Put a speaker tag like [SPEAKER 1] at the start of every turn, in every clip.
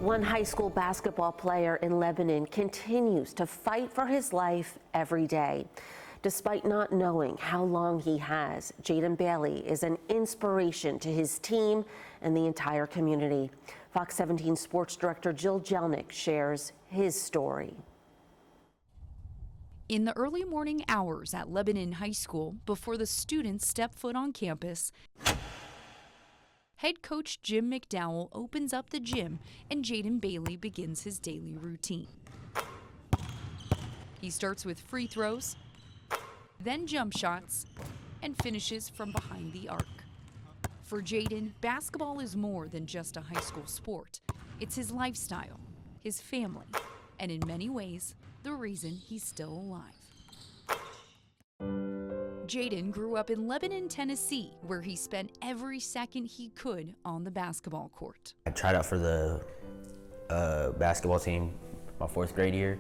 [SPEAKER 1] One high school basketball player in Lebanon continues to fight for his life every day. Despite not knowing how long he has, Jayden Bailey is an inspiration to his team and the entire community. Fox 17 sports director Jill Jelnick shares his story.
[SPEAKER 2] In the early morning hours at Lebanon High School, before the students step foot on campus, head coach Jim McDowell opens up the gym and Jayden Bailey begins his daily routine. He starts with free throws, then jump shots, and finishes from behind the arc. For Jayden, basketball is more than just a high school sport. It's his lifestyle, his family, and in many ways, the reason he's still alive. Jayden grew up in Lebanon, Tennessee, where he spent every second he could on the basketball court.
[SPEAKER 3] I tried out for the basketball team my fourth grade year,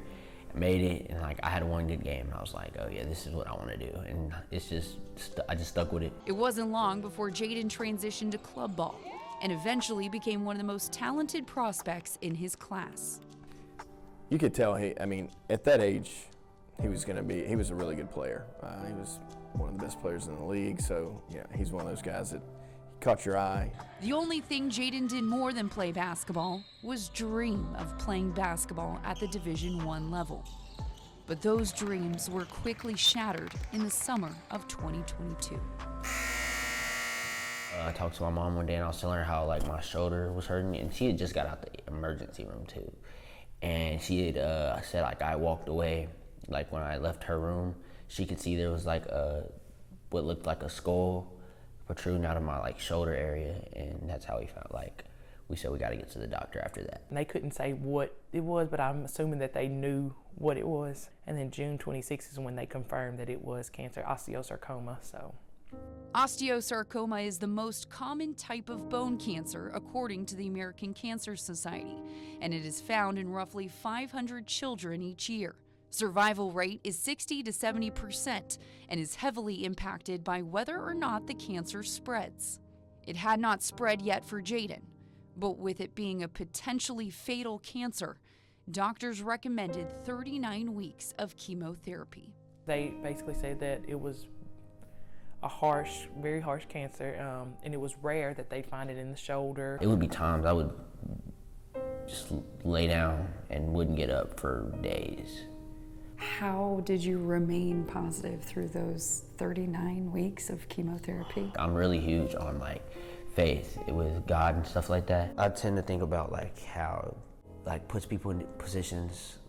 [SPEAKER 3] made it, and I had one good game, and I was like, oh yeah, this is what I want to do, and it's just, I just stuck with it. It
[SPEAKER 2] wasn't long before Jayden transitioned to club ball, and eventually became one of the most talented prospects in his class.
[SPEAKER 4] You could tell, at that age, he was a really good player. He was one of the best players in the league, so yeah, he's one of those guys that caught your eye.
[SPEAKER 2] The only thing Jayden did more than play basketball was dream of playing basketball at the Division I level. But those dreams were quickly shattered in the summer of 2022.
[SPEAKER 3] I talked to my mom one day and I was telling her how my shoulder was hurting me, and she had just got out the emergency room too. And she had said I walked away, when I left her room, she could see there was what looked like a skull protruding out of my shoulder area, and that's how we found we said we got to get to the doctor after that.
[SPEAKER 5] And they couldn't say what it was, but I'm assuming that they knew what it was. And then June 26th is when they confirmed that it was cancer, osteosarcoma.
[SPEAKER 2] Osteosarcoma is the most common type of bone cancer according to the American Cancer Society, and it is found in roughly 500 children each year. Survival rate is 60 to 70% and is heavily impacted by whether or not the cancer spreads. It had not spread yet for Jayden, but with it being a potentially fatal cancer, doctors recommended 39 weeks of chemotherapy.
[SPEAKER 5] They basically said that it was a harsh, very harsh cancer, and it was rare that they'd find it in the shoulder.
[SPEAKER 3] It would be times I would just lay down and wouldn't get up for days.
[SPEAKER 6] How did you remain positive through those 39 weeks of chemotherapy?
[SPEAKER 3] I'm really huge on faith with God and stuff like that. I tend to think about how puts people in positions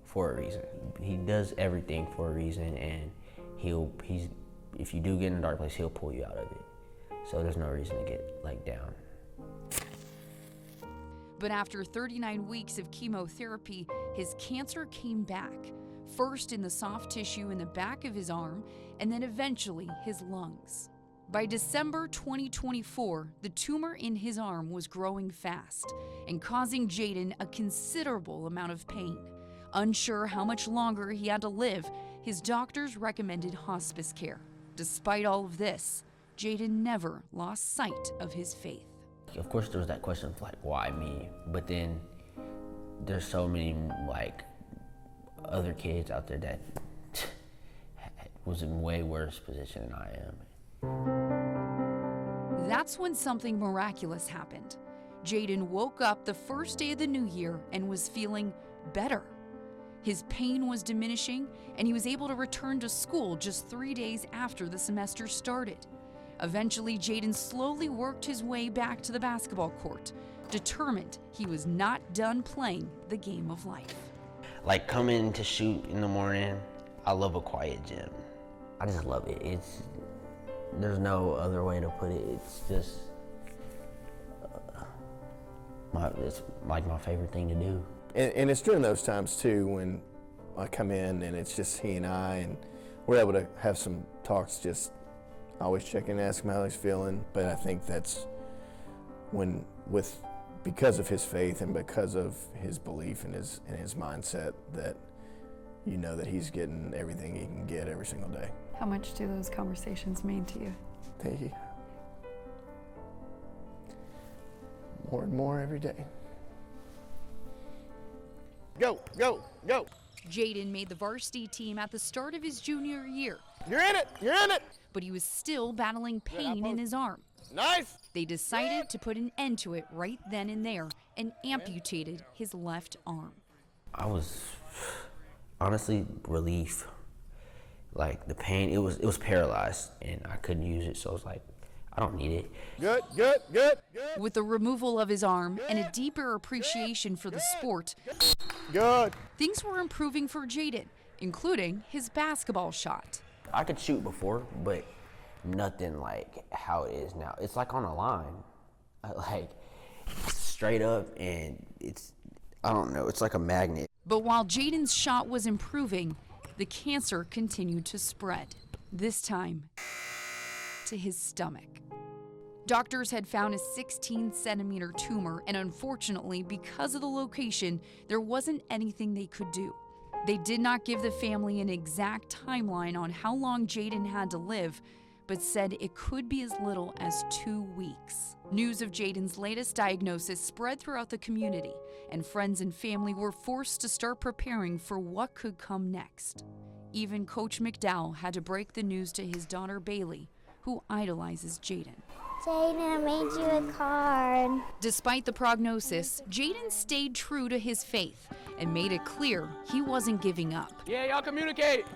[SPEAKER 3] for a reason. He does everything for a reason, and if you do get in a dark place, he'll pull you out of it. So there's no reason to get down.
[SPEAKER 2] But after 39 weeks of chemotherapy, his cancer came back, first in the soft tissue in the back of his arm, and then eventually his lungs. By December 2024, the tumor in his arm was growing fast and causing Jayden a considerable amount of pain. Unsure how much longer he had to live, his doctors recommended hospice care. Despite all of this, Jayden never lost sight of his faith.
[SPEAKER 3] Of course, there was that question of why me? But then there's so many other kids out there that was in way worse position than I am.
[SPEAKER 2] That's when something miraculous happened. Jayden woke up the first day of the new year and was feeling better. His pain was diminishing, and he was able to return to school just 3 days after the semester started. Eventually, Jayden slowly worked his way back to the basketball court, determined he was not done playing the game of life.
[SPEAKER 3] Coming to shoot in the morning, I love a quiet gym. I just love it. There's no other way to put it. It's just, it's my favorite thing to do.
[SPEAKER 4] And it's during those times too when I come in and it's just he and I, and we're able to have some talks, just always check in and ask him how he's feeling. But I think that's when, because of his faith and because of his belief and his mindset, that you know that he's getting everything he can get every single day.
[SPEAKER 6] How much do those conversations mean to you?
[SPEAKER 4] Thank you. More and more every day. Go, go, go.
[SPEAKER 2] Jayden made the varsity team at the start of his junior year,
[SPEAKER 4] You're in it, you're in it.
[SPEAKER 2] but he was still battling pain in his arm.
[SPEAKER 4] Nice.
[SPEAKER 2] They decided to put an end to it right then and there and amputated his left arm.
[SPEAKER 3] I was honestly relief. Like the pain, it was paralyzed and I couldn't use it, so I was like, I don't need it.
[SPEAKER 4] Good, good, good, good.
[SPEAKER 2] With the removal of his arm and a deeper appreciation for the sport,
[SPEAKER 4] Good.
[SPEAKER 2] things were improving for Jayden, including his basketball shot.
[SPEAKER 3] I could shoot before, but nothing like how it is now. It's like on a line, like straight up, and I don't know, it's like a magnet.
[SPEAKER 2] But while Jayden's shot was improving, the cancer continued to spread, this time to his stomach. Doctors had found a 16-centimeter tumor, and unfortunately, because of the location, there wasn't anything they could do. They did not give the family an exact timeline on how long Jayden had to live, but said it could be as little as 2 weeks. News of Jayden's latest diagnosis spread throughout the community, and friends and family were forced to start preparing for what could come next. Even Coach McDowell had to break the news to his daughter Bailey, who idolizes Jayden.
[SPEAKER 7] Jayden, I made you a card.
[SPEAKER 2] Despite the prognosis, Jayden stayed true to his faith and made it clear he wasn't giving up.
[SPEAKER 8] Yeah, y'all communicate.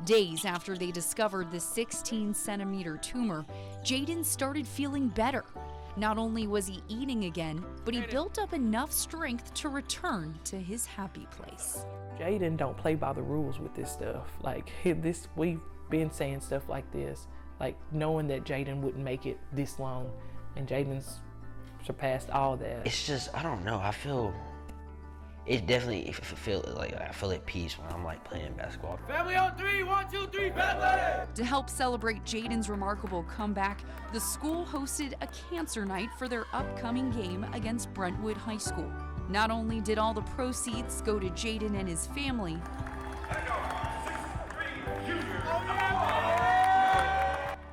[SPEAKER 2] Days after they discovered the 16-centimeter tumor, Jayden started feeling better. Not only was he eating again, but he built up enough strength to return to his happy place.
[SPEAKER 5] Jayden don't play by the rules with this stuff. Like we've been saying stuff like this, like knowing that Jayden wouldn't make it this long, and Jayden's surpassed all that.
[SPEAKER 3] It's just, I don't know, I feel, it definitely, I feel at peace when I'm like playing basketball.
[SPEAKER 8] Family on three, 1, 2, 3, family!
[SPEAKER 2] To help celebrate Jayden's remarkable comeback, the school hosted a cancer night for their upcoming game against Brentwood High School. Not only did all the proceeds go to Jayden and his family,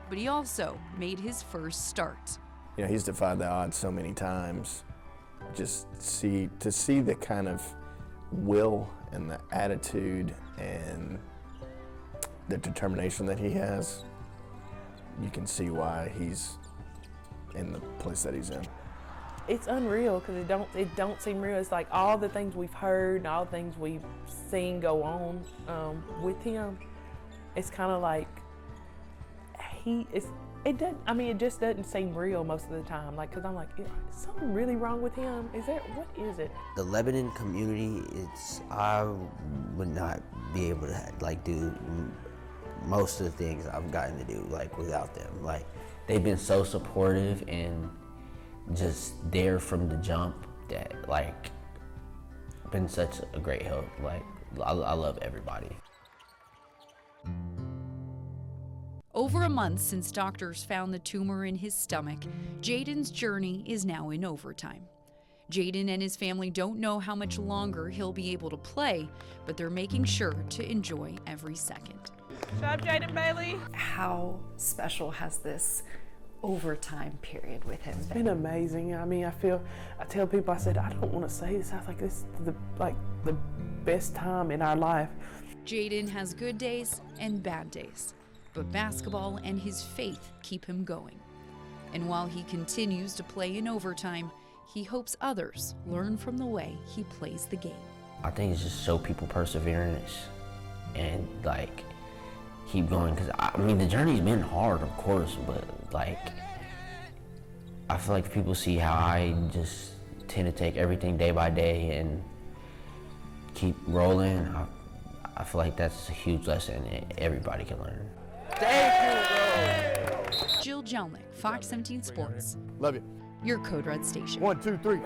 [SPEAKER 2] but he also made his first start.
[SPEAKER 4] You know, he's defied the odds so many times. Just to see the kind of will and the attitude and the determination that he has, you can see why he's in the place that he's in.
[SPEAKER 5] It's unreal because it don't seem real. It's like all the things we've heard and all the things we've seen go on with him. It's kind of like it just doesn't seem real most of the time. Like, cause I'm like, is something really wrong with him? What is it?
[SPEAKER 3] The Lebanon community, I would not be able to like do most of the things I've gotten to do like without them. Like, they've been so supportive and just there from the jump that like been such a great help. Like, I love everybody.
[SPEAKER 2] Over a month since doctors found the tumor in his stomach, Jayden's journey is now in overtime. Jayden and his family don't know how much longer he'll be able to play, but they're making sure to enjoy every second.
[SPEAKER 5] Shut up, Jayden Bailey.
[SPEAKER 6] How special has this overtime period with him
[SPEAKER 5] It's
[SPEAKER 6] been?
[SPEAKER 5] been amazing. I mean, I tell people, I said, I don't want to say this. I was like, this is the best time in our life.
[SPEAKER 2] Jayden has good days and bad days, but basketball and his faith keep him going. And while he continues to play in overtime, he hopes others learn from the way he plays the game.
[SPEAKER 3] I think it's just show people perseverance and like keep going, because I mean the journey's been hard, of course, but like I feel like people see how I just tend to take everything day by day and keep rolling. I feel like that's a huge lesson that everybody can learn.
[SPEAKER 2] Jill Jelnick, Fox 17 Sports,
[SPEAKER 4] Love you.
[SPEAKER 2] your Code Red station.
[SPEAKER 4] 1, 2, 3.